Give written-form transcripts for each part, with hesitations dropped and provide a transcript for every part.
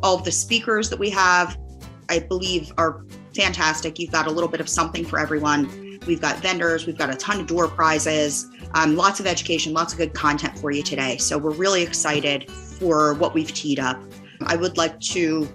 All of the speakers that we have, I believe, are fantastic. You've got a little bit of something for everyone. We've got vendors, we've got a ton of door prizes, lots of education, lots of good content for you today. So we're really excited for what we've teed up. I would like to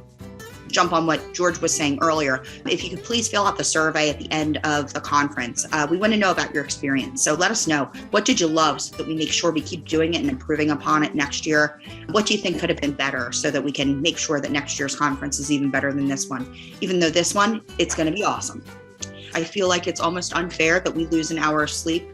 jump on what George was saying earlier. If you could please fill out the survey at the end of the conference. We want to know about your experience. So let us know, what did you love so that we make sure we keep doing it and improving upon it next year? What do you think could have been better so that we can make sure that next year's conference is even better than this one? Even though this one, it's going to be awesome. I feel like it's almost unfair that we lose an hour of sleep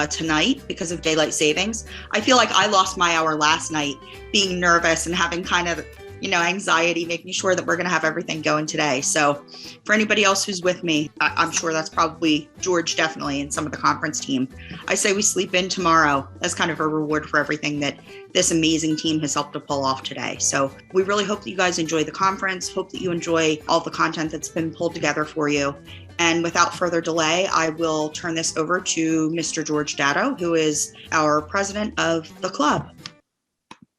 tonight because of daylight savings. I feel like I lost my hour last night being nervous and having kind of anxiety, making sure that we're going to have everything going today. So for anybody else who's with me, I'm sure that's probably George, definitely, and some of the conference team. I say we sleep in tomorrow as kind of a reward for everything that this amazing team has helped to pull off today. So we really hope that you guys enjoy the conference, hope that you enjoy all the content that's been pulled together for you. And without further delay, I will turn this over to Mr. George Datto, who is our president of the club.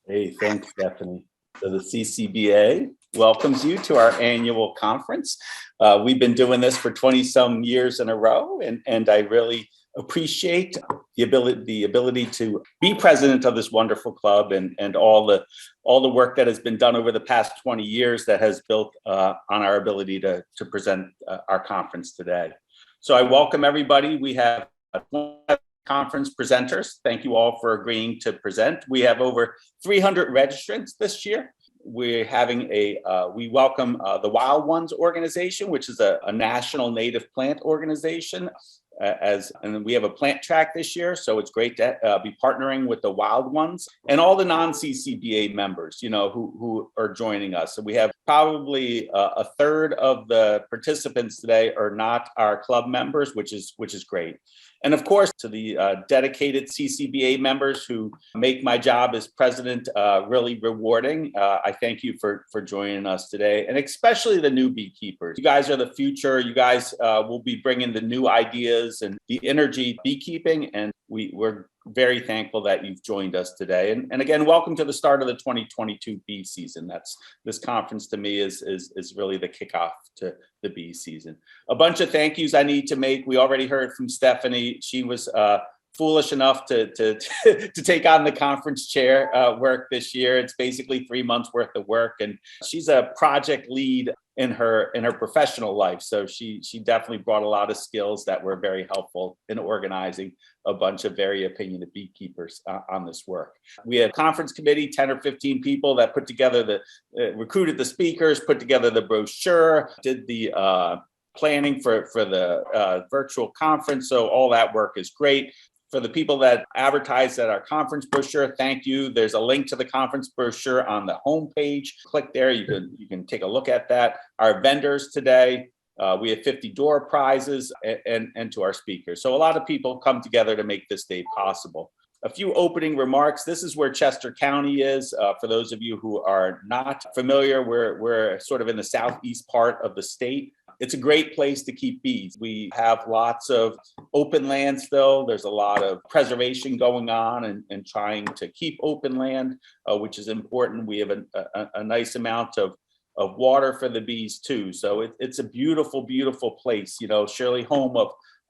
Hey, thanks, Stephanie. So the CCBA welcomes you to our annual conference. We've been doing this for 20-some years in a row, and I really appreciate the ability to be president of this wonderful club and all the work that has been done over the past 20 years that has built on our ability to present our conference today. So I welcome everybody. We have conference presenters. Thank you all for agreeing to present. We have over 300 registrants this year. We're having we welcome the Wild Ones organization, which is a national native plant organization. And we have a plant track this year, so it's great to be partnering with the Wild Ones and all the non-CCBA members, who are joining us. So we have probably a third of the participants today are not our club members, which is great. And of course, to the dedicated CCBA members who make my job as president really rewarding, I thank you for joining us today, and especially the new beekeepers. You guys are the future. You guys will be bringing the new ideas and the energy beekeeping, and we're very thankful that you've joined us today. And again, welcome to the start of the 2022 bee season. This conference to me is really the kickoff to the bee season. A bunch of thank yous I need to make. We already heard from Stefani. She was foolish enough to take on the conference chair work this year. It's basically 3 months worth of work, and she's a project lead in her professional life. So she definitely brought a lot of skills that were very helpful in organizing a bunch of very opinionated beekeepers on this work. We had a conference committee, 10 or 15 people that put together recruited the speakers, put together the brochure, did the planning for the virtual conference. So all that work is great. For the people that advertised at our conference brochure, thank you. There's a link to the conference brochure on the homepage. Click there, you can take a look at that. Our vendors today, we have 50 door prizes and to our speakers. So a lot of people come together to make this day possible. A few opening remarks. This is where Chester County is. For those of you who are not familiar, we're sort of in the southeast part of the state. It's a great place to keep bees. We have lots of open land still. There's a lot of preservation going on and trying to keep open land, which is important. We have a nice amount of water for the bees too. So it's a beautiful, beautiful place, surely home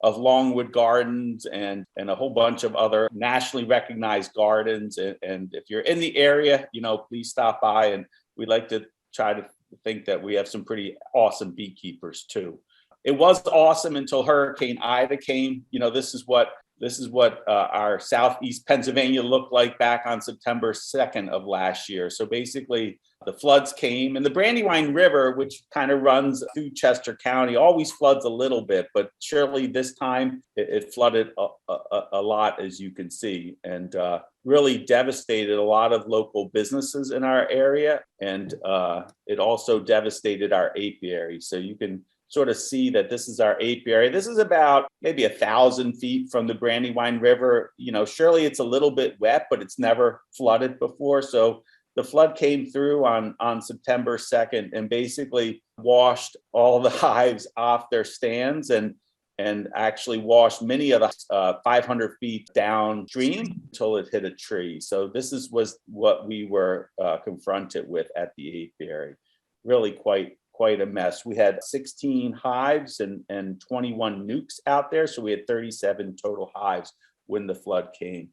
of Longwood Gardens and a whole bunch of other nationally recognized gardens. And if you're in the area, please stop by, and we'd like to try to think that we have some pretty awesome beekeepers too. It was awesome until Hurricane Ida came. This is what our southeast Pennsylvania looked like back on September 2nd of last year. So basically the floods came, and the Brandywine River, which kind of runs through Chester County, always floods a little bit, but surely this time it flooded a lot, as you can see, and really devastated a lot of local businesses in our area. And it also devastated our apiary. So you can sort of see that this is our apiary. This is about maybe 1,000 feet from the Brandywine River. Surely it's a little bit wet, but it's never flooded before. So the flood came through on September 2nd and basically washed all the hives off their stands. And and actually washed many of the 500 feet downstream until it hit a tree. So this was what we were confronted with at the apiary. Really quite a mess. We had 16 hives and 21 nukes out there. So we had 37 total hives when the flood came.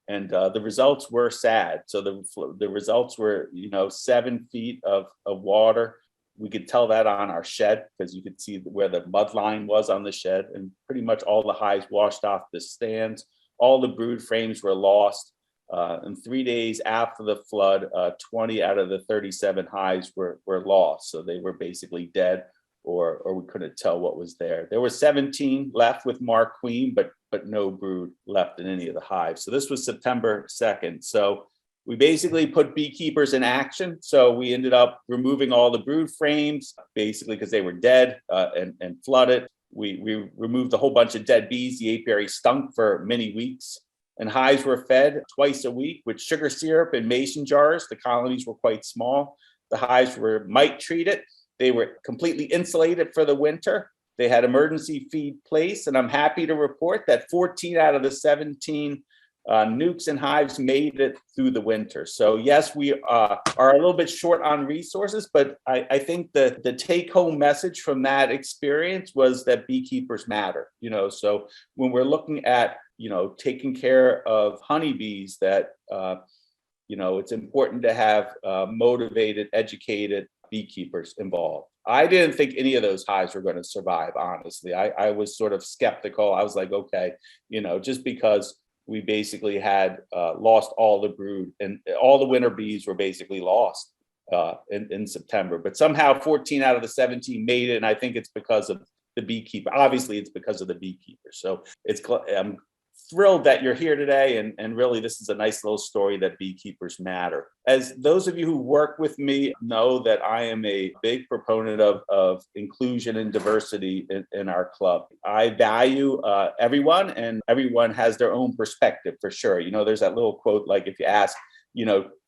And the results were sad. So the results were, 7 feet of water. We could tell that on our shed because you could see where the mud line was on the shed, and pretty much all the hives washed off the stands. All the brood frames were lost. And 3 days after the flood, 20 out of the 37 hives were lost. So they were basically dead, or we couldn't tell what was there. There were 17 left with Mark Queen, but no brood left in any of the hives. So this was September 2nd. So we basically put beekeepers in action. So we ended up removing all the brood frames, basically because they were dead and flooded. We removed a whole bunch of dead bees. The apiary stunk for many weeks. And hives were fed twice a week with sugar syrup in mason jars. The colonies were quite small. The hives were mite treated. They were completely insulated for the winter. They had emergency feed placed, and I'm happy to report that 14 out of the 17 nukes and hives made it through the winter. So yes, we are a little bit short on resources, but I think the take-home message from that experience was that beekeepers matter. So when we're looking at taking care of honeybees, that it's important to have motivated, educated beekeepers involved. I didn't think any of those hives were going to survive, honestly. I was sort of skeptical. I was like, okay, just because we basically had lost all the brood and all the winter bees were basically lost in September. But somehow 14 out of the 17 made it. And I think it's because of the beekeeper. Obviously, it's because of the beekeeper. So I'm thrilled that you're here today. And really, this is a nice little story that beekeepers matter. As those of you who work with me know that I am a big proponent of inclusion and diversity in our club. I value everyone, and everyone has their own perspective for sure. There's that little quote, like if you ask,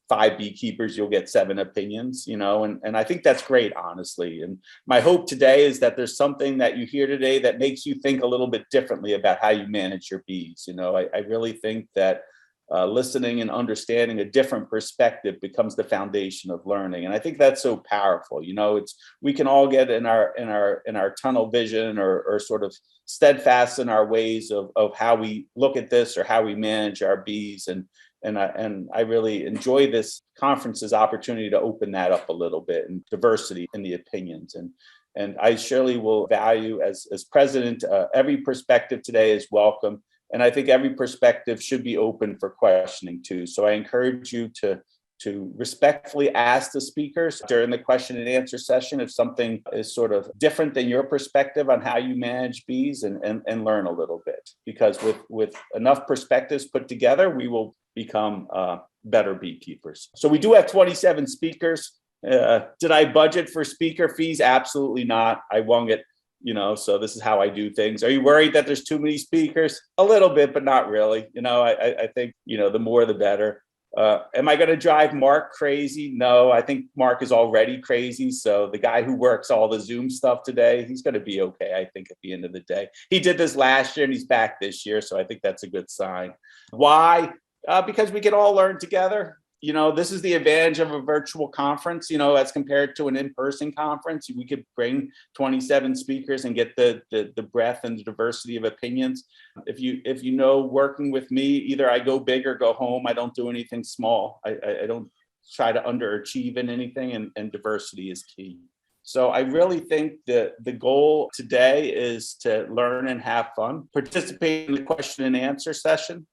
5 beekeepers, you'll get 7 opinions, and I think that's great, honestly. And my hope today is that there's something that you hear today that makes you think a little bit differently about how you manage your bees. I really think that listening and understanding a different perspective becomes the foundation of learning. And I think that's so powerful. We can all get in our tunnel vision or sort of steadfast in our ways of how we look at this or how we manage our bees. And I really enjoy this conference's opportunity to open that up a little bit, and diversity in the opinions. And I surely will value, as president, every perspective today is welcome. And I think every perspective should be open for questioning too. So I encourage you to respectfully ask the speakers during the question and answer session if something is sort of different than your perspective on how you manage bees, and learn a little bit. Because with enough perspectives put together, we will become better beekeepers. So we do have 27 speakers. Did I budget for speaker fees? Absolutely not. I won't get, so this is how I do things. Are you worried that there's too many speakers? A little bit, but not really. I think, the more the better. Am I going to drive Mark crazy? No, I think Mark is already crazy. So the guy who works all the Zoom stuff today, he's going to be okay, I think, at the end of the day. He did this last year and he's back this year. So I think that's a good sign. Why? Because we can all learn together. This is the advantage of a virtual conference, as compared to an in-person conference. We could bring 27 speakers and get the breadth and the diversity of opinions. If you know, working with me, either I go big or go home. I don't do anything small. I don't try to underachieve in anything, and diversity is key. So I really think that the goal today is to learn and have fun. Participate in the question and answer session.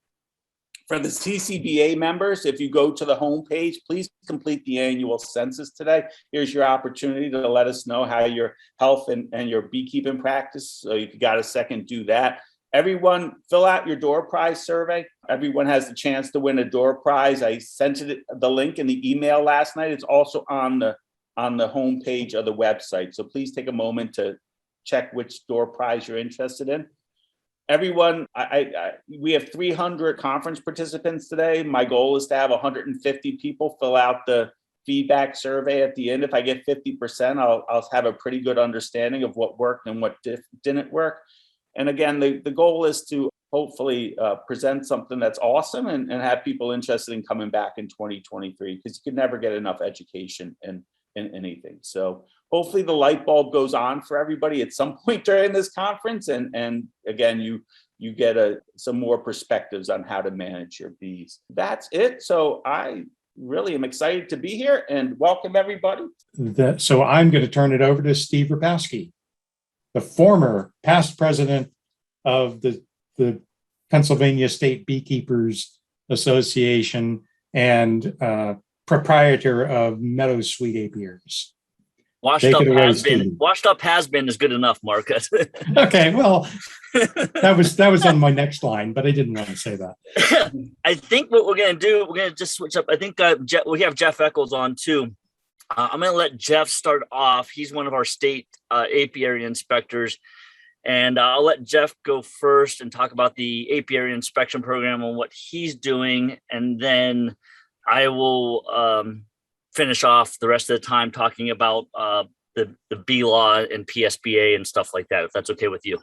For the CCBA members, if you go to the homepage, please complete the annual census today. Here's your opportunity to let us know how your health and your beekeeping practice. So if you got a second, do that. Everyone, fill out your door prize survey. Everyone has the chance to win a door prize. I sent the link in the email last night. It's also on the homepage of the website. So please take a moment to check which door prize you're interested in. Everyone, we have 300 conference participants today. My goal is to have 150 people fill out the feedback survey at the end. If I get 50%, I'll have a pretty good understanding of what worked and what didn't work. And again, the goal is to hopefully present something that's awesome and have people interested in coming back in 2023, because you can never get enough education in anything. So hopefully the light bulb goes on for everybody at some point during this conference. And again, you get some more perspectives on how to manage your bees. That's it. So I really am excited to be here and welcome everybody. So I'm going to turn it over to Steve Repasky, the former past president of the Pennsylvania State Beekeepers Association and proprietor of Meadow Sweet Apiaries. Washed up has been is good enough, Marcus. Okay, well, that was on my next line, but I didn't want to say that. I think what we're going to do, we're going to just switch up. I think we have Jeff Eckel on too. I'm going to let Jeff start off. He's one of our state apiary inspectors. And I'll let Jeff go first and talk about the apiary inspection program and what he's doing. And then I will finish off the rest of the time talking about the bee law and PSBA and stuff like that, if that's okay with you.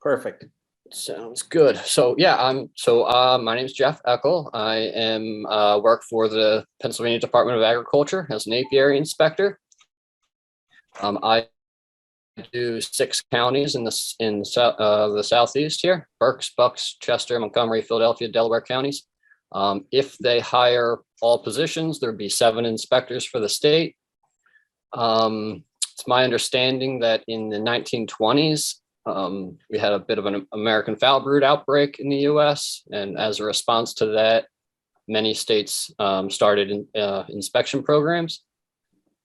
Perfect. Sounds good. So yeah, my name is Jeff Eckel. I am work for the Pennsylvania Department of Agriculture as an apiary inspector. I do 6 counties in the southeast here: Berks, Bucks, Chester, Montgomery, Philadelphia, Delaware counties. If they hire all positions, there'd be 7 inspectors for the state. It's my understanding that in the 1920s, we had a bit of an American foul brood outbreak in the U.S. And as a response to that, many states started inspection programs.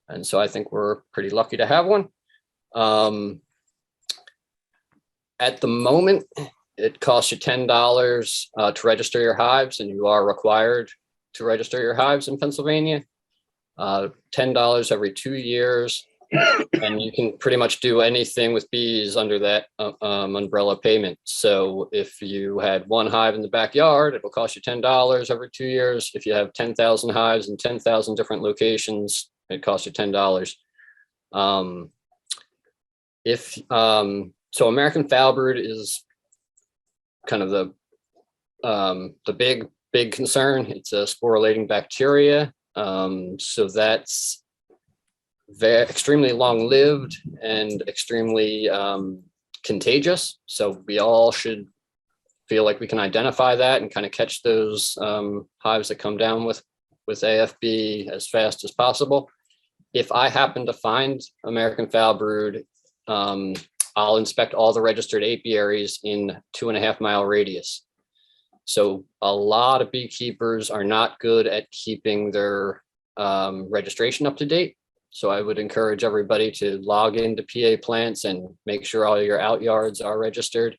And so I think we're pretty lucky to have one. At the moment, it costs you $10 to register your hives, and you are required to register your hives in Pennsylvania. $10 every 2 years. And you can pretty much do anything with bees under that umbrella payment. So if you had 1 hive in the backyard, it will cost you $10 every 2 years. If you have 10,000 hives in 10,000 different locations, it costs you $10. So American foul brood is kind of the big concern. It's a sporulating bacteria. So that's extremely long-lived and extremely contagious. So we all should feel like we can identify that and kind of catch those hives that come down with AFB as fast as possible. If I happen to find American foul brood, I'll inspect all the registered apiaries in 2.5 mile radius. So a lot of beekeepers are not good at keeping their registration up to date. So I would encourage everybody to log into PA Plants and make sure all your out yards are registered.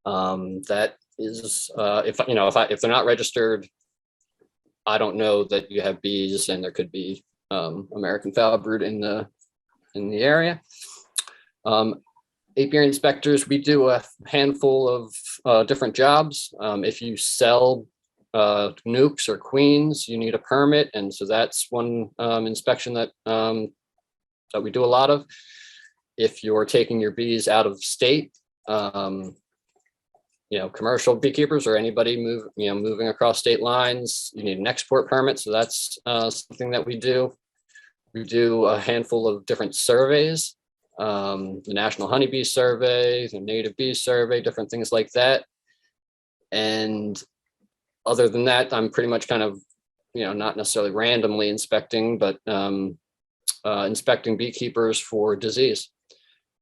That is, if they're not registered, I don't know that you have bees, and there could be American foul brood in the area. Apiary inspectors, we do a handful of different jobs. If you sell nukes or queens, you need a permit, and so that's one inspection that we do a lot of. If you're taking your bees out of state, commercial beekeepers or anybody moving across state lines, you need an export permit. So that's something that we do. We do a handful of different surveys, the National Honeybee Survey, the Native Bee Survey, different things like that. And other than that, I'm pretty much kind of, not necessarily randomly inspecting, but inspecting beekeepers for disease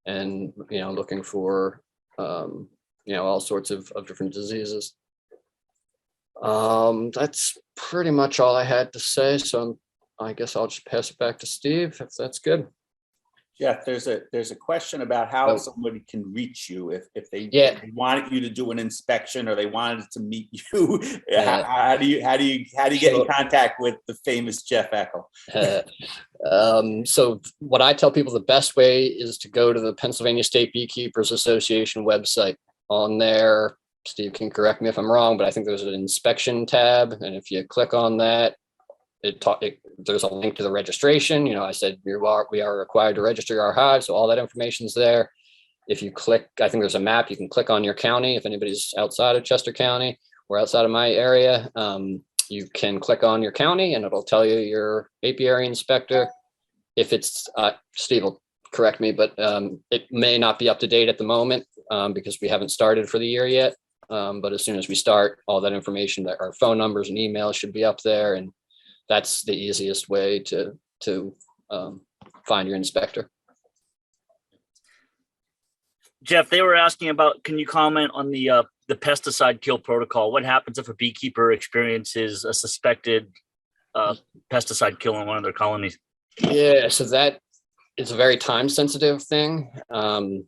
and, looking for, all sorts of different diseases. That's pretty much all I had to say. So I guess I'll just pass it back to Steve, if that's good. Jeff, there's a question about how somebody can reach you if they wanted you to do an inspection or they wanted to meet you. How do you get in contact with the famous Jeff Eckel? So what I tell people, the best way is to go to the Pennsylvania State Beekeepers Association website. On there, Steve can correct me if I'm wrong, but I think there's an inspection tab, and if you click on that, there's a link to the registration. I said we are required to register our hives, so all that information's there. if you click, I think there's a map, you can click on your county. If anybody's outside of Chester County or outside of my area, you can click on your county and it'll tell you your apiary inspector. If it's, Steve will correct me, but it may not be up to date at the moment because we haven't started for the year yet. But as soon as we start, all that information, that our phone numbers and emails should be up there. And that's the easiest way to find your inspector. Jeff, they were asking about, can you comment on the pesticide kill protocol? What happens if a beekeeper experiences a suspected pesticide kill in one of their colonies? Yeah, so that is a very time sensitive thing. And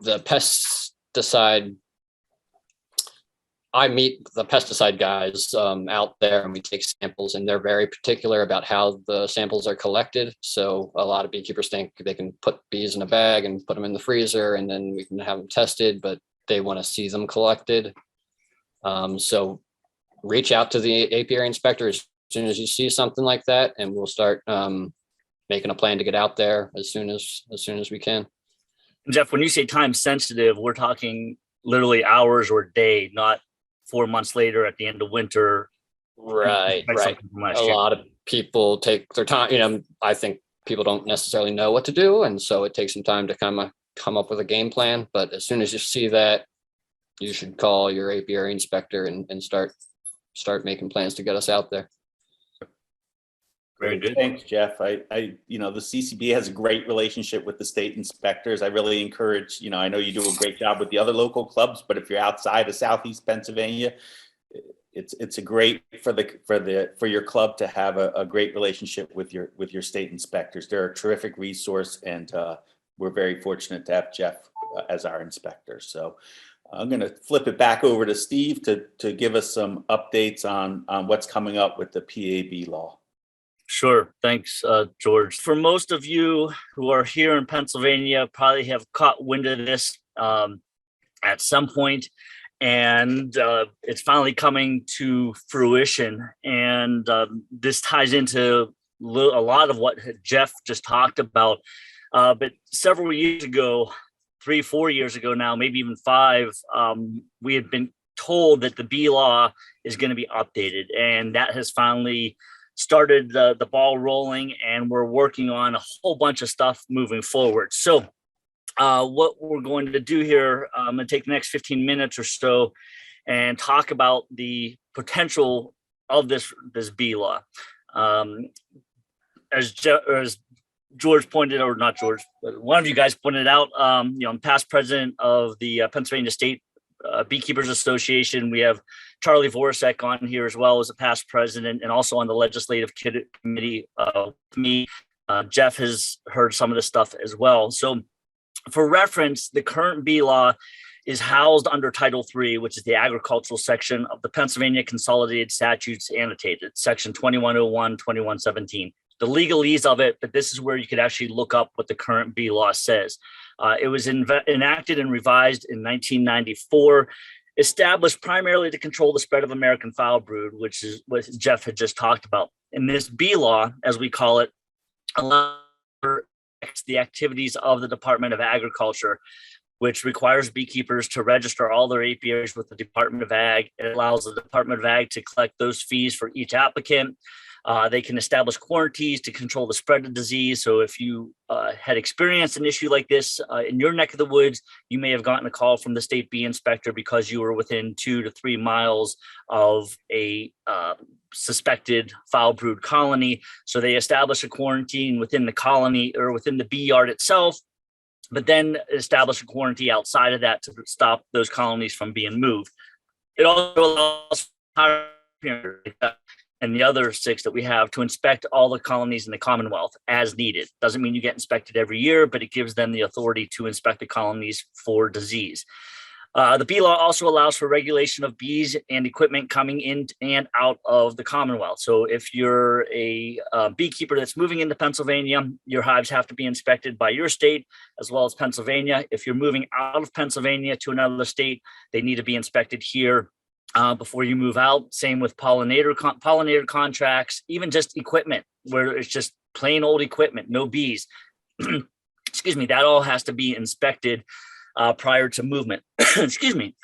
the pesticide, I meet the pesticide guys out there and we take samples, and they're very particular about how the samples are collected. So a lot of beekeepers think they can put bees in a bag and put them in the freezer and then we can have them tested, but they want to see them collected. So reach out to the apiary inspector as soon as you see something like that, and we'll start making a plan to get out there as soon as we can. Jeff, when you say time sensitive, we're talking literally hours or day, not 4 months later at the end of winter. Right. A lot of people take their time. I think people don't necessarily know what to do. And so it takes some time to kind of come up with a game plan. But as soon as you see that, you should call your apiary inspector and start making plans to get us out there. Very good. Thanks, Jeff. The CCBA has a great relationship with the state inspectors. I really encourage, I know you do a great job with the other local clubs, but if you're outside of Southeast Pennsylvania, it's a great for your club to have a great relationship with your state inspectors. They're a terrific resource, and we're very fortunate to have Jeff as our inspector. So I'm going to flip it back over to Steve to give us some updates on what's coming up with the PAB law. Sure. Thanks, George. For most of you who are here in Pennsylvania, probably have caught wind of this at some point, and it's finally coming to fruition. And this ties into a lot of what Jeff just talked about. But several years ago, 3-4 years ago now, maybe even 5, we had been told that the bee law is going to be updated, and that has finally started the ball rolling, and we're working on a whole bunch of stuff moving forward. So what we're going to do here, I'm going to take the next 15 minutes or so and talk about the potential of this bee law. As George pointed, or not George, but one of you guys pointed out, I'm past president of the Pennsylvania State Beekeepers Association. We have Charlie Voracek on here as well as a past president, and also on the legislative committee with me. Jeff has heard some of this stuff as well. So for reference, the current bee law is housed under Title III, which is the agricultural section of the Pennsylvania Consolidated Statutes Annotated, Section 2101, 2117. The legalese of it, but this is where you could actually look up what the current bee law says. It was enacted and revised in 1994, established primarily to control the spread of American foul brood, which is what Jeff had just talked about. And this bee law, as we call it, allows the activities of the Department of Agriculture, which requires beekeepers to register all their apiaries with the Department of Ag. It allows the Department of Ag to collect those fees for each applicant. They can establish quarantines to control the spread of disease. So if you had experienced an issue like this in your neck of the woods, you may have gotten a call from the state bee inspector because you were within 2 to 3 miles of a suspected foul brood colony. So they establish a quarantine within the colony or within the bee yard itself, but then establish a quarantine outside of that to stop those colonies from being moved. It also allows and the other 6 that we have to inspect all the colonies in the Commonwealth as needed. Doesn't mean you get inspected every year, but it gives them the authority to inspect the colonies for disease. The bee law also allows for regulation of bees and equipment coming in and out of the Commonwealth. So if you're a beekeeper that's moving into Pennsylvania, your hives have to be inspected by your state as well as Pennsylvania. If you're moving out of Pennsylvania to another state, they need to be inspected here before you move out. Same with pollinator contracts, even just equipment where it's just plain old equipment, no bees. that all has to be inspected prior to movement. Excuse me.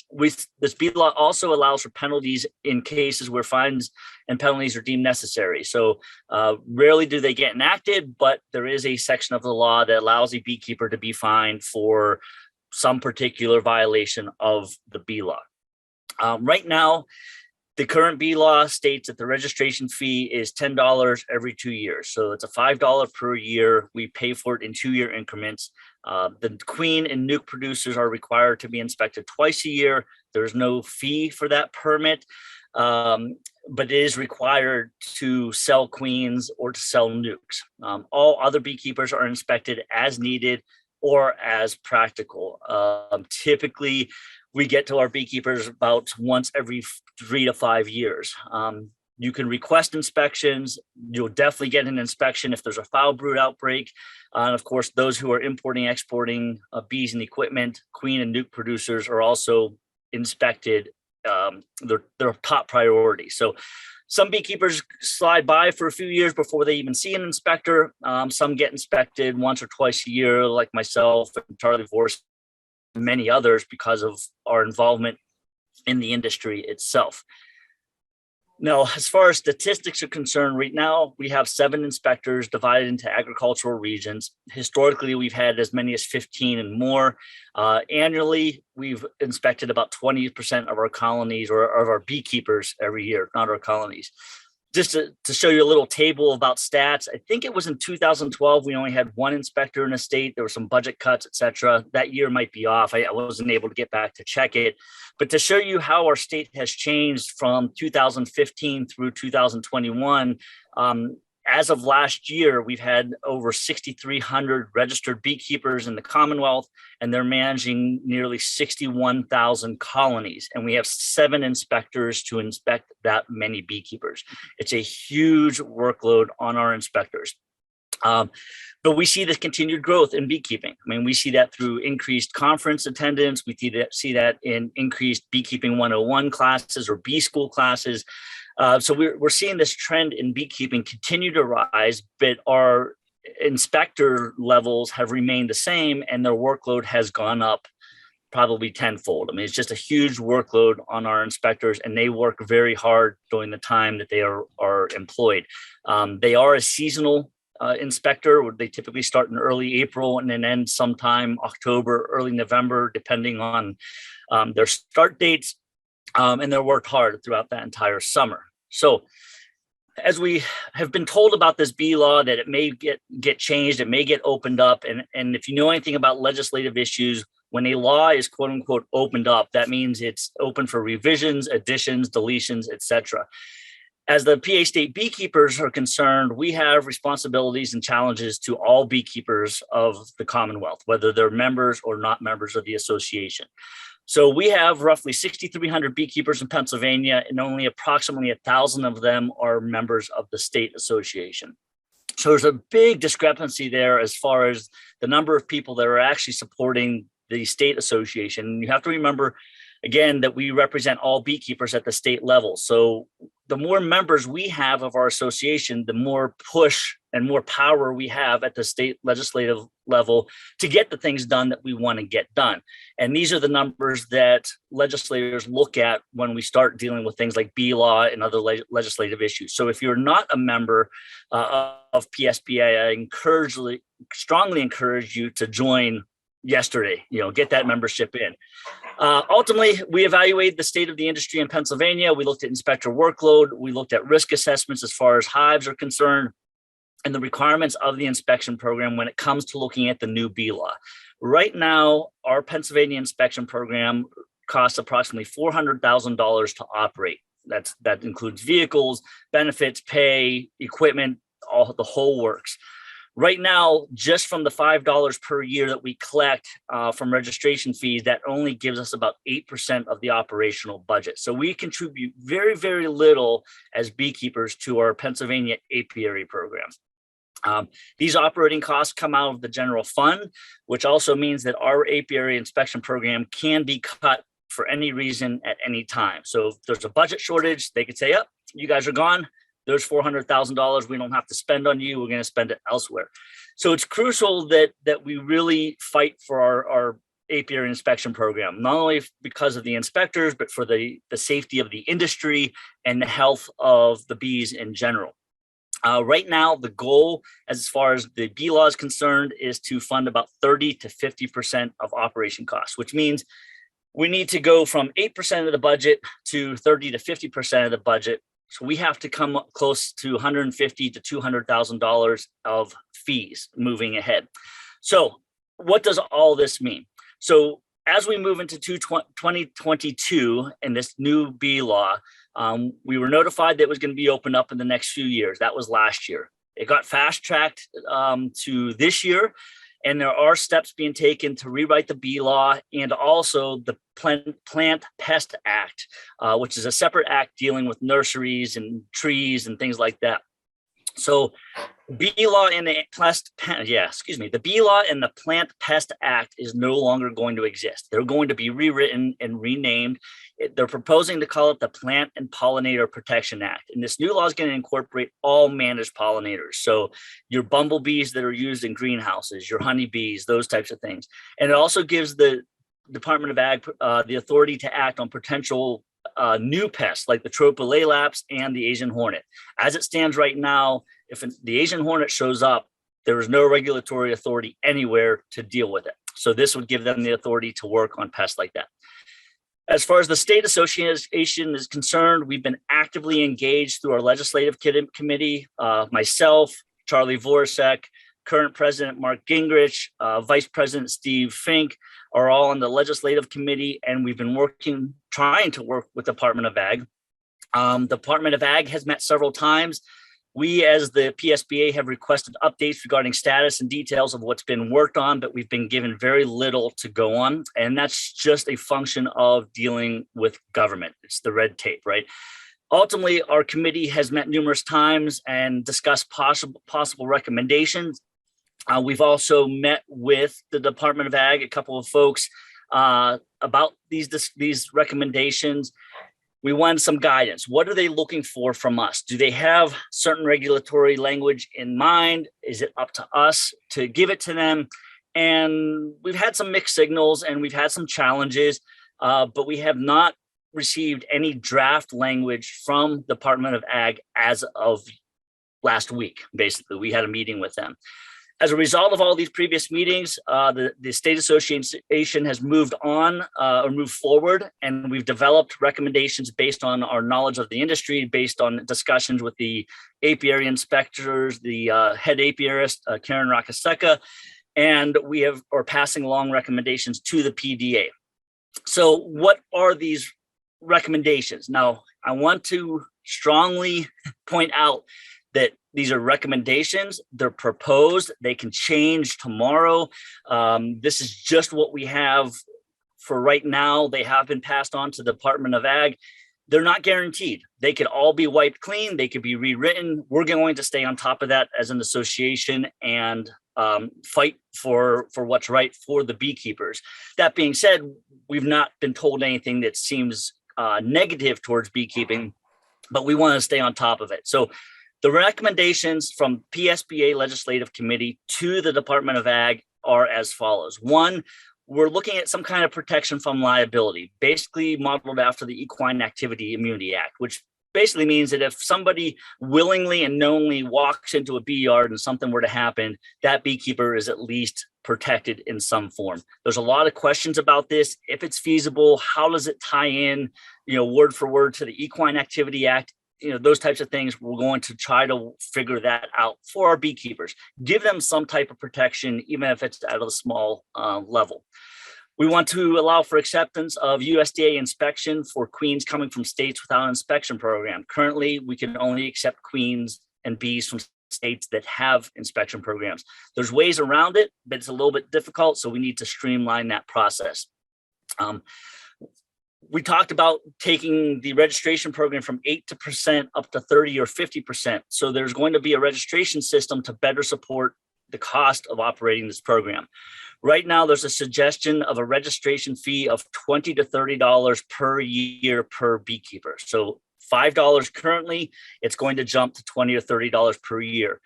This bee law also allows for penalties in cases where fines and penalties are deemed necessary. So rarely do they get enacted, but there is a section of the law that allows a beekeeper to be fined for some particular violation of the bee law. Right now, the current bee law states that the registration fee is $10 every 2 years. So it's a $5 per year. We pay for it in 2-year increments. The queen and nuke producers are required to be inspected twice a year. There's no fee for that permit, but it is required to sell queens or to sell nukes. All other beekeepers are inspected as needed or as practical. Typically, we get to our beekeepers about once every 3 to 5 years. You can request inspections. You'll definitely get an inspection if there's a foul brood outbreak. And of course, those who are importing, exporting bees and equipment, queen and nuke producers are also inspected. They're top priority. So some beekeepers slide by for a few years before they even see an inspector. Some get inspected once or twice a year, like myself and Charlie Vorse, and many others, because of our involvement in the industry itself. Now, as far as statistics are concerned, right now we have 7 inspectors divided into agricultural regions. Historically, we've had as many as 15 and more. Annually, we've inspected about 20% of our colonies or of our beekeepers every year, not our colonies. Just to show you a little table about stats, I think it was in 2012, we only had 1 inspector in a state. There were some budget cuts, et cetera. That year might be off. I wasn't able to get back to check it. But to show you how our state has changed from 2015 through 2021, as of last year, we've had over 6,300 registered beekeepers in the Commonwealth, and they're managing nearly 61,000 colonies. And we have 7 inspectors to inspect that many beekeepers. It's a huge workload on our inspectors. But we see this continued growth in beekeeping. I mean, we see that through increased conference attendance. We see that in increased Beekeeping 101 classes or bee school classes. So we're seeing this trend in beekeeping continue to rise, but our inspector levels have remained the same and their workload has gone up probably tenfold. I mean, it's just a huge workload on our inspectors, and they work very hard during the time that they are employed. They are a seasonal inspector. They typically start in early April and then end sometime October, early November, depending on their start dates. And they're worked hard throughout that entire summer. So as we have been told about this bee law, that it may get changed, it may get opened up. And if you know anything about legislative issues, when a law is quote unquote opened up, that means it's open for revisions, additions, deletions, etc. As the PA State beekeepers are concerned, we have responsibilities and challenges to all beekeepers of the Commonwealth, whether they're members or not members of the association. So we have roughly 6,300 beekeepers in Pennsylvania, and only approximately 1,000 of them are members of the state association. So there's a big discrepancy there as far as the number of people that are actually supporting the state association. And you have to remember, again, that we represent all beekeepers at the state level. So the more members we have of our association, the more push and more power we have at the state legislative level to get the things done that we want to get done. And these are the numbers that legislators look at when we start dealing with things like bee law and other legislative issues. So if you're not a member of PSBA, I strongly encourage you to join yesterday, get that membership in. Ultimately, we evaluated the state of the industry in Pennsylvania. We looked at inspector workload. We looked at risk assessments as far as hives are concerned, and the requirements of the inspection program when it comes to looking at the new bee law. Right now, our Pennsylvania inspection program costs approximately $400,000 to operate. That includes vehicles, benefits, pay, equipment, the whole works. Right now, just from the $5 per year that we collect from registration fees, that only gives us about 8% of the operational budget. So we contribute very, very little as beekeepers to our Pennsylvania apiary program. These operating costs come out of the general fund, which also means that our apiary inspection program can be cut for any reason at any time. So if there's a budget shortage, they could say, "Yep, you guys are gone. There's $400,000 we don't have to spend on you. We're going to spend it elsewhere." So it's crucial that we really fight for our apiary inspection program, not only because of the inspectors, but for the safety of the industry and the health of the bees in general. Right now, the goal, as far as the bee law is concerned, is to fund about 30 to 50% of operation costs, which means we need to go from 8% of the budget to 30 to 50% of the budget. So we have to come close to $150,000 to $200,000 of fees moving ahead. So what does all this mean? So as we move into 2022 and this new bee law, we were notified that it was going to be opened up in the next few years. That was last year. It got fast-tracked to this year, and there are steps being taken to rewrite the bee law and also the Plant Pest Act, which is a separate act dealing with nurseries and trees and things like that. So bee law and the bee law and the Plant Pest Act is no longer going to exist. They're going to be rewritten and renamed. They're proposing to call it the Plant and Pollinator Protection Act. And this new law is going to incorporate all managed pollinators. So your bumblebees that are used in greenhouses, your honeybees, those types of things. And it also gives the Department of Ag the authority to act on potential new pests like the tropicolaps and the Asian hornet. As it stands right now, if the Asian hornet shows up, there is no regulatory authority anywhere to deal with it. So this would give them the authority to work on pests like that. As far as the state association is concerned, we've been actively engaged through our legislative committee. Myself, Charlie Voracek, current president Mark Gingrich, vice president Steve Fink are all on the legislative committee, and we've been trying to work with Department of Ag. Department of Ag has met several times. We, as the PSBA, have requested updates regarding status and details of what's been worked on, but we've been given very little to go on. And that's just a function of dealing with government. It's the red tape, right? Ultimately, our committee has met numerous times and discussed possible recommendations. We've also met with the Department of Ag, a couple of folks, about these recommendations. We want some guidance. What are they looking for from us? Do they have certain regulatory language in mind? Is it up to us to give it to them? And we've had some mixed signals and we've had some challenges, but we have not received any draft language from Department of Ag as of last week. Basically, we had a meeting with them. As a result of all these previous meetings, the state association has moved on or moved forward, and we've developed recommendations based on our knowledge of the industry, based on discussions with the apiary inspectors, the head apiarist, Karen Rakaseka, and we are passing along recommendations to the PDA. So what are these recommendations? Now, I want to strongly point out that these are recommendations. They're proposed. They can change tomorrow. This is just what we have for right now. They have been passed on to the Department of Ag. They're not guaranteed. They could all be wiped clean. They could be rewritten. We're going to stay on top of that as an association and fight for what's right for the beekeepers. That being said, we've not been told anything that seems negative towards beekeeping, but we want to stay on top of it. So the recommendations from PSBA Legislative Committee to the Department of Ag are as follows. One, we're looking at some kind of protection from liability, basically modeled after the Equine Activity Immunity Act, which basically means that if somebody willingly and knowingly walks into a bee yard and something were to happen, that beekeeper is at least protected in some form. There's a lot of questions about this. If it's feasible, how does it tie in, word for word to the Equine Activity Act? Those types of things. We're going to try to figure that out for our beekeepers, give them some type of protection, even if it's at a small level. We want to allow for acceptance of USDA inspection for queens coming from states without an inspection program. Currently, we can only accept queens and bees from states that have inspection programs. There's ways around it, but it's a little bit difficult, so we need to streamline that process. We talked about taking the registration program from 8% up to 30 or 50%. So there's going to be a registration system to better support the cost of operating this program. Right now, there's a suggestion of a registration fee of $20 to $30 per year per beekeeper. So $5 currently, it's going to jump to $20 or $30 per year.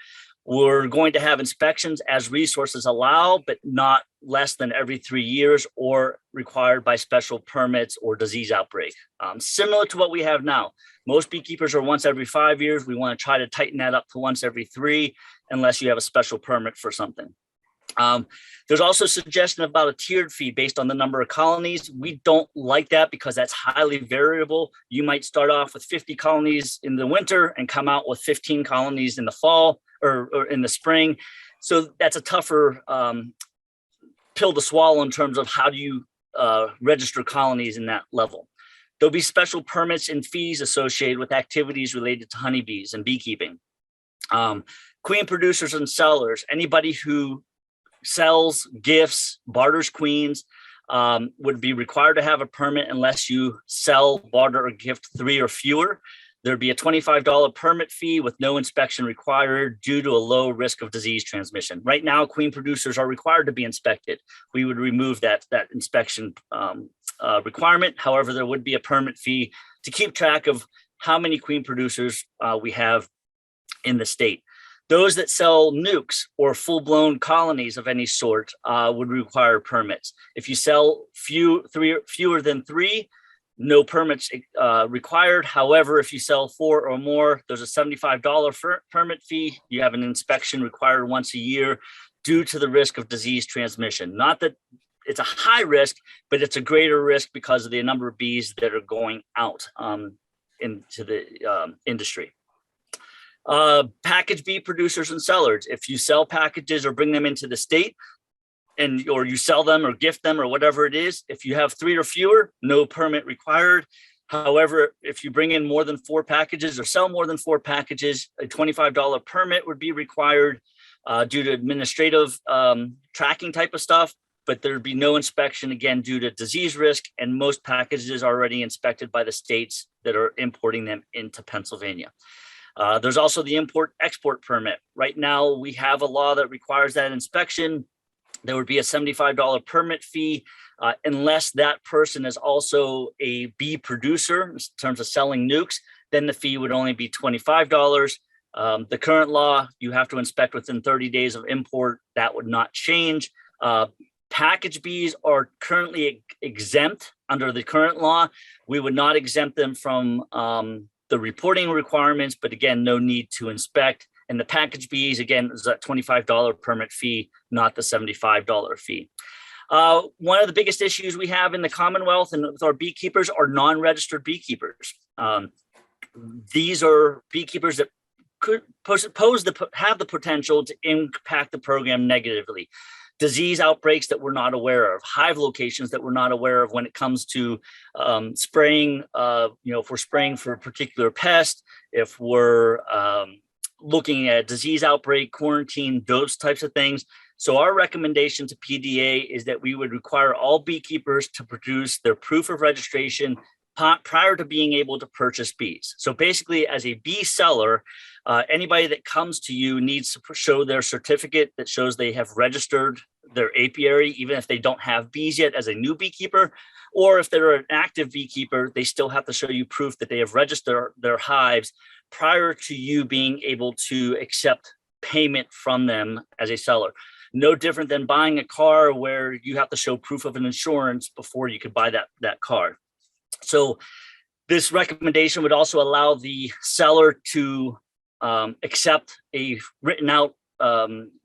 We're going to have inspections as resources allow, but not less than every 3 years or required by special permits or disease outbreak. Similar to what we have now. Most beekeepers are once every 5 years. We want to try to tighten that up to once every 3, unless you have a special permit for something. There's also suggestion about a tiered fee based on the number of colonies. We don't like that because that's highly variable. You might start off with 50 colonies in the winter and come out with 15 colonies in the fall or in the spring. So that's a tougher pill to swallow in terms of how do you register colonies in that level. There'll be special permits and fees associated with activities related to honeybees and beekeeping. Queen producers and sellers, anybody who sells, gifts, barters queens would be required to have a permit unless you sell, barter, or gift 3 or fewer. There'd be a $25 permit fee with no inspection required due to a low risk of disease transmission. Right now, queen producers are required to be inspected. We would remove that inspection requirement. However, there would be a permit fee to keep track of how many queen producers we have in the state. Those that sell nukes or full-blown colonies of any sort would require permits. If you sell fewer than 3, no permits required. However, if you sell 4 or more, there's a $75 permit fee. You have an inspection required once a year due to the risk of disease transmission. Not that it's a high risk, but it's a greater risk because of the number of bees that are going out into the industry. Package bee producers and sellers. If you sell packages or bring them into the state, or you sell them or gift them or whatever it is, if you have 3 or fewer, no permit required. However, if you bring in more than 4 packages or sell more than 4 packages, a $25 permit would be required due to administrative tracking type of stuff, but there'd be no inspection again due to disease risk, and most packages are already inspected by the states that are importing them into Pennsylvania. There's also the import-export permit. Right now, we have a law that requires that inspection. There would be a $75 permit fee unless that person is also a bee producer in terms of selling nukes. Then the fee would only be $25. The current law, you have to inspect within 30 days of import. That would not change. Package bees are currently exempt under the current law. We would not exempt them from the reporting requirements, but again, no need to inspect. And the package bees, again, is that $25 permit fee, not the $75 fee. One of the biggest issues we have in the Commonwealth and with our beekeepers are non-registered beekeepers. These are beekeepers that could have the potential to impact the program negatively. Disease outbreaks that we're not aware of, hive locations that we're not aware of when it comes to spraying, if we're spraying for a particular pest, if we're looking at disease outbreak, quarantine, those types of things. So our recommendation to PDA is that we would require all beekeepers to produce their proof of registration prior to being able to purchase bees. So basically, as a bee seller, anybody that comes to you needs to show their certificate that shows they have registered their apiary, even if they don't have bees yet as a new beekeeper, or if they're an active beekeeper, they still have to show you proof that they have registered their hives prior to you being able to accept payment from them as a seller. No different than buying a car where you have to show proof of an insurance before you could buy that car. So this recommendation would also allow the seller to accept a written out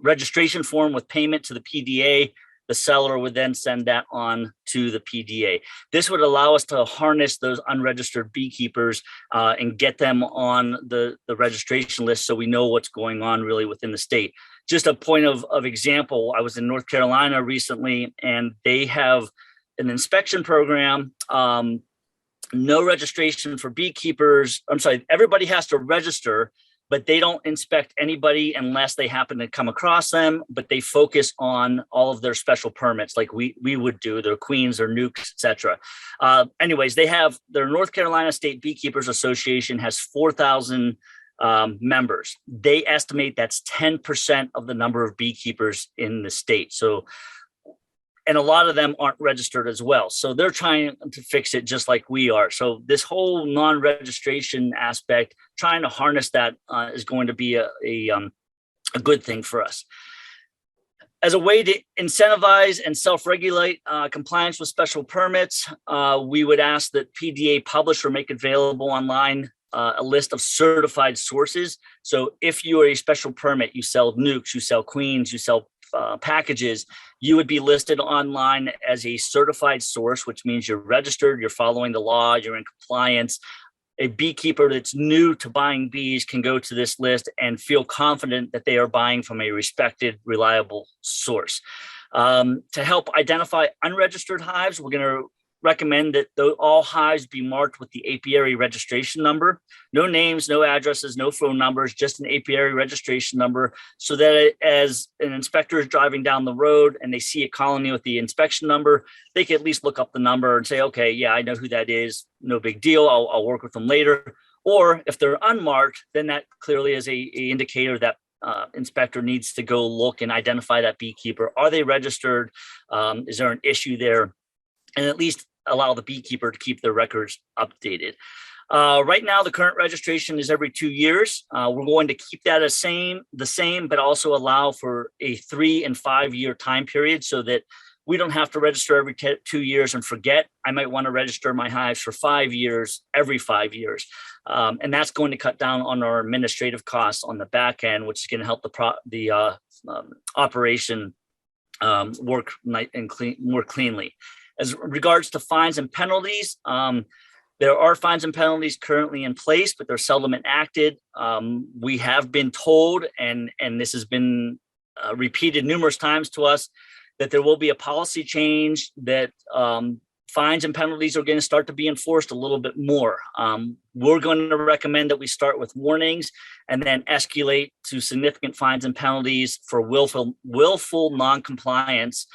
registration form with payment to the PDA. The seller would then send that on to the PDA. This would allow us to harness those unregistered beekeepers and get them on the registration list so we know what's going on really within the state. Just a point of example, I was in North Carolina recently, and they have an inspection program. No registration for beekeepers. I'm sorry, everybody has to register, but they don't inspect anybody unless they happen to come across them, but they focus on all of their special permits like we would do, their queens or nukes, etc. Anyways, they have their North Carolina State Beekeepers Association has 4,000 members. They estimate that's 10% of the number of beekeepers in the state. So, and a lot of them aren't registered as well. So they're trying to fix it just like we are. So this whole non-registration aspect, trying to harness that is going to be a a good thing for us. As a way to incentivize and self-regulate compliance with special permits, we would ask that PDA publish or make available online a list of certified sources. So if you are a special permit, you sell nukes, you sell queens, you sell packages, you would be listed online as a certified source, which means you're registered, you're following the law, you're in compliance. A beekeeper that's new to buying bees can go to this list and feel confident that they are buying from a respected, reliable source. To help identify unregistered hives, we're going to recommend that all hives be marked with the apiary registration number. No names, no addresses, no phone numbers, just an apiary registration number, so that as an inspector is driving down the road and they see a colony with the inspection number, they can at least look up the number and say, okay, yeah, I know who that is. No big deal. I'll work with them later. Or if they're unmarked, then that clearly is a indicator that inspector needs to go look and identify that beekeeper. Are they registered? Is there an issue there? And at least allow the beekeeper to keep their records updated. Right now, the current registration is every 2 years. We're going to keep that the same, but also allow for a 3 and 5 year time period so that we don't have to register every 2 years and forget. I might want to register my hives for 5 years, every 5 years. And that's going to cut down on our administrative costs on the back end, which is going to help the operation work more cleanly. As regards to fines and penalties, there are fines and penalties currently in place, but they're seldom enacted. We have been told, and this has been repeated numerous times to us, that there will be a policy change that fines and penalties are going to start to be enforced a little bit more. We're going to recommend that we start with warnings and then escalate to significant fines and penalties for willful non-compliance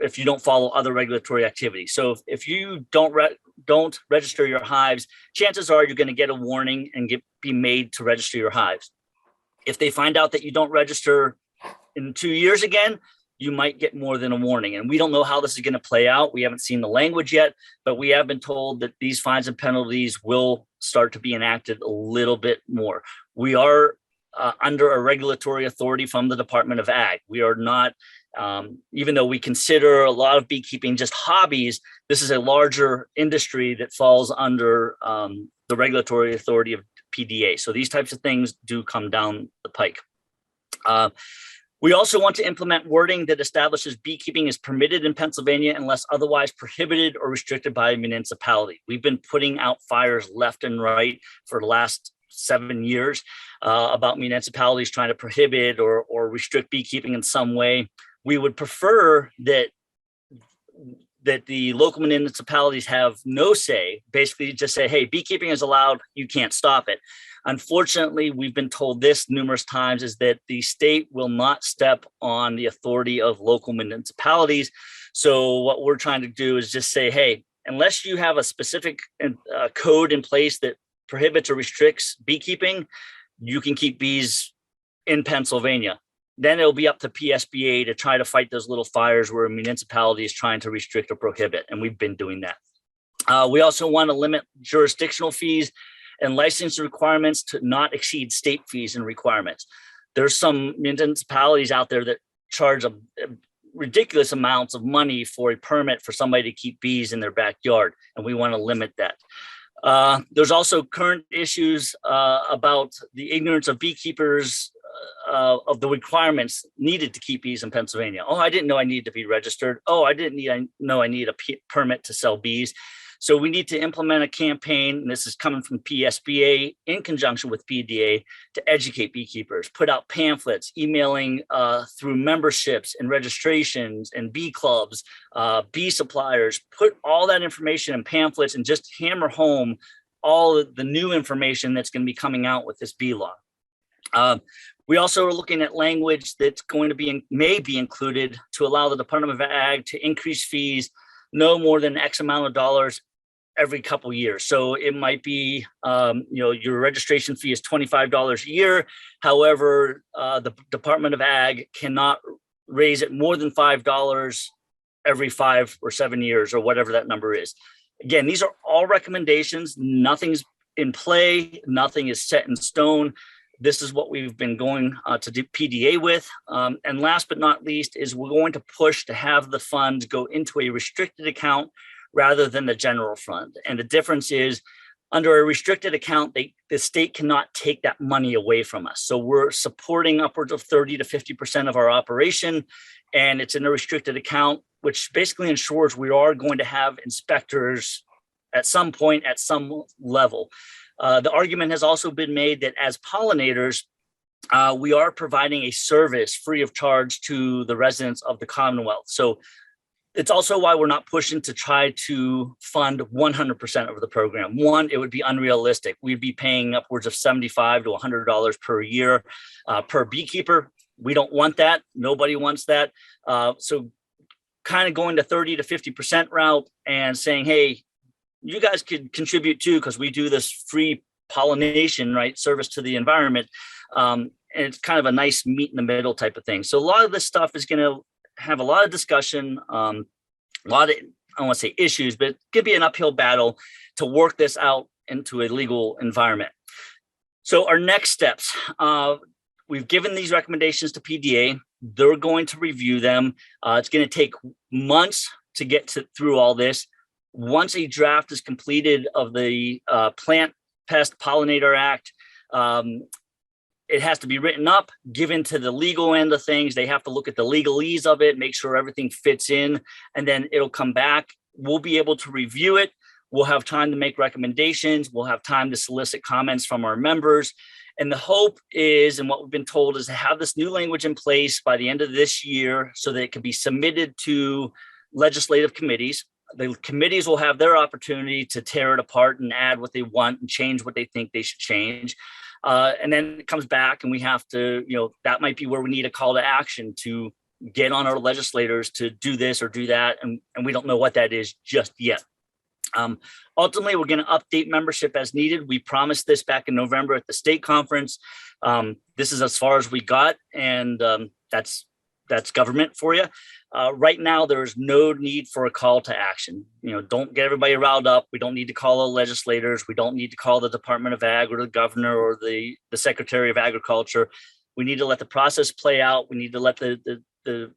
if you don't follow other regulatory activities. So if you don't register your hives, chances are you're going to get a warning and be made to register your hives. If they find out that you don't register in 2 years again, you might get more than a warning. And we don't know how this is going to play out. We haven't seen the language yet, but we have been told that these fines and penalties will start to be enacted a little bit more. We are under a regulatory authority from the Department of Ag. We are not, even though we consider a lot of beekeeping just hobbies, this is a larger industry that falls under the regulatory authority of PDA. So these types of things do come down the pike. We also want to implement wording that establishes beekeeping is permitted in Pennsylvania unless otherwise prohibited or restricted by a municipality. We've been putting out fires left and right for the last 7 years about municipalities trying to prohibit or restrict beekeeping in some way. We would prefer that the local municipalities have no say, basically just say, hey, beekeeping is allowed, you can't stop it. Unfortunately, we've been told this numerous times, is that the state will not step on the authority of local municipalities. So what we're trying to do is just say, hey, unless you have a specific code in place that prohibits or restricts beekeeping, you can keep bees in Pennsylvania. Then it'll be up to PSBA to try to fight those little fires where a municipality is trying to restrict or prohibit. And we've been doing that. We also want to limit jurisdictional fees and license requirements to not exceed state fees and requirements. There's some municipalities out there that charge ridiculous amounts of money for a permit for somebody to keep bees in their backyard, and we want to limit that. There's also current issues about the ignorance of beekeepers of the requirements needed to keep bees in Pennsylvania. Oh, I didn't know I needed to be registered. Oh, I know I need a permit to sell bees. So we need to implement a campaign, and this is coming from PSBA in conjunction with PDA, to educate beekeepers, put out pamphlets, emailing through memberships and registrations and bee clubs, bee suppliers, put all that information in pamphlets and just hammer home all of the new information that's going to be coming out with this bee law. We also are looking at language that's going to may be included to allow the Department of Ag to increase fees no more than X amount of dollars every couple years. So it might be, your registration fee is $25 a year. However, the Department of Ag cannot raise it more than $5 every 5 or 7 years, or whatever that number is. Again, these are all recommendations. Nothing's in play. Nothing is set in stone. This is what we've been going to do PDA with. And last but not least is we're going to push to have the funds go into a restricted account rather than the general fund. And the difference is under a restricted account, the state cannot take that money away from us. So we're supporting upwards of 30 to 50% of our operation, and it's in a restricted account, which basically ensures we are going to have inspectors at some point, at some level. The argument has also been made that as pollinators, we are providing a service free of charge to the residents of the Commonwealth. So it's also why we're not pushing to try to fund 100% of the program. One, it would be unrealistic. We'd be paying upwards of $75 to $100 per year per beekeeper. We don't want that. Nobody wants that. So kind of going to 30 to 50% route and saying, hey, you guys could contribute too, because we do this free pollination, right, service to the environment. And it's kind of a nice meet in the middle type of thing. So a lot of this stuff is going to have a lot of discussion, a lot of, I don't want to say issues, but it could be an uphill battle to work this out into a legal environment. So our next steps, we've given these recommendations to PDA. They're going to review them. It's going to take months to get through all this. Once a draft is completed of the Plant Pest Pollinator Act, it has to be written up, given to the legal end of things. They have to look at the legalese of it, make sure everything fits in, and then it'll come back. We'll be able to review it. We'll have time to make recommendations. We'll have time to solicit comments from our members. And the hope is, and what we've been told, is to have this new language in place by the end of this year so that it can be submitted to legislative committees. The committees will have their opportunity to tear it apart and add what they want and change what they think they should change. And then it comes back and we have to, that might be where we need a call to action to get on our legislators to do this or do that. And we don't know what that is just yet. Ultimately, we're going to update membership as needed. We promised this back in November at the state conference. This is as far as we got, and that's government for you. Right now, there's no need for a call to action. Don't get everybody riled up. We don't need to call the legislators. We don't need to call the Department of Ag or the governor or the Secretary of Agriculture. We need to let the process play out. We need to let the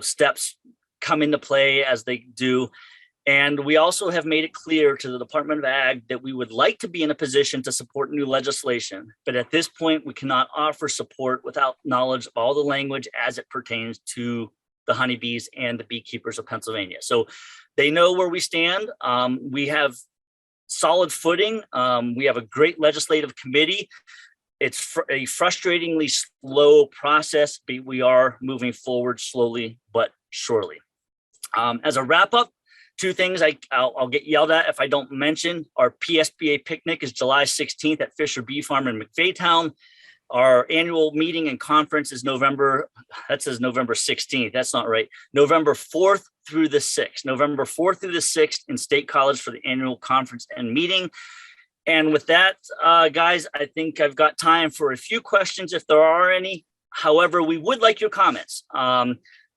steps come into play as they do. And we also have made it clear to the Department of Ag that we would like to be in a position to support new legislation. But at this point, we cannot offer support without knowledge of all the language as it pertains to the honeybees and the beekeepers of Pennsylvania. So they know where we stand. We have solid footing. We have a great legislative committee. It's a frustratingly slow process, but we are moving forward slowly but surely. As a wrap up, two things I'll get yelled at if I don't mention. Our PSBA picnic is July 16th at Fisher Bee Farm in McVaytown. Our annual meeting and conference is November 16th. That's not right. November 4th through the 6th. November 4th through the 6th in State College for the annual conference and meeting. And with that, guys, I think I've got time for a few questions if there are any. However, we would like your comments.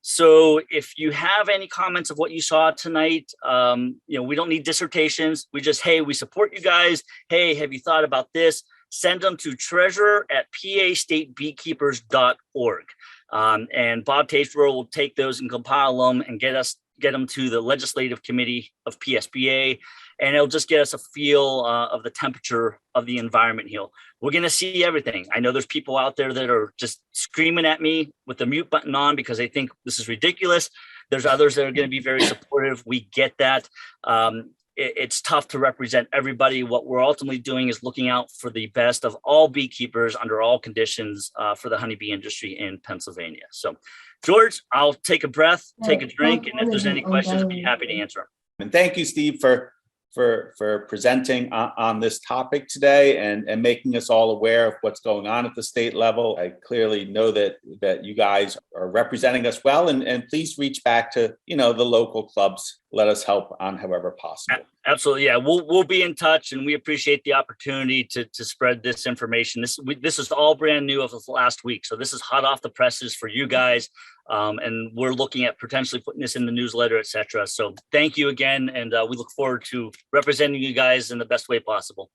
So if you have any comments of what you saw tonight, we don't need dissertations. We just, hey, we support you guys. Hey, have you thought about this? Send them to treasurer@pastatebeekeepers.org. And Bob Tasterow will take those and compile them and get them to the legislative committee of PSBA. And it'll just get us a feel of the temperature of the environment here. We're going to see everything. I know there's people out there that are just screaming at me with the mute button on because they think this is ridiculous. There's others that are going to be very supportive. We get that. It's tough to represent everybody. What we're ultimately doing is looking out for the best of all beekeepers under all conditions for the honeybee industry in Pennsylvania. So, George, I'll take a breath, take a drink, and if there's any questions, I'd be happy to answer them. And thank you, Steve, for presenting on this topic today and making us all aware of what's going on at the state level. I clearly know that you guys are representing us well, and please reach back to the local clubs. Let us help on however possible. Absolutely, yeah. We'll be in touch, and we appreciate the opportunity to spread this information. This is all brand new of the last week, so this is hot off the presses for you guys. And we're looking at potentially putting this in the newsletter, etc. So thank you again. And we look forward to representing you guys in the best way possible.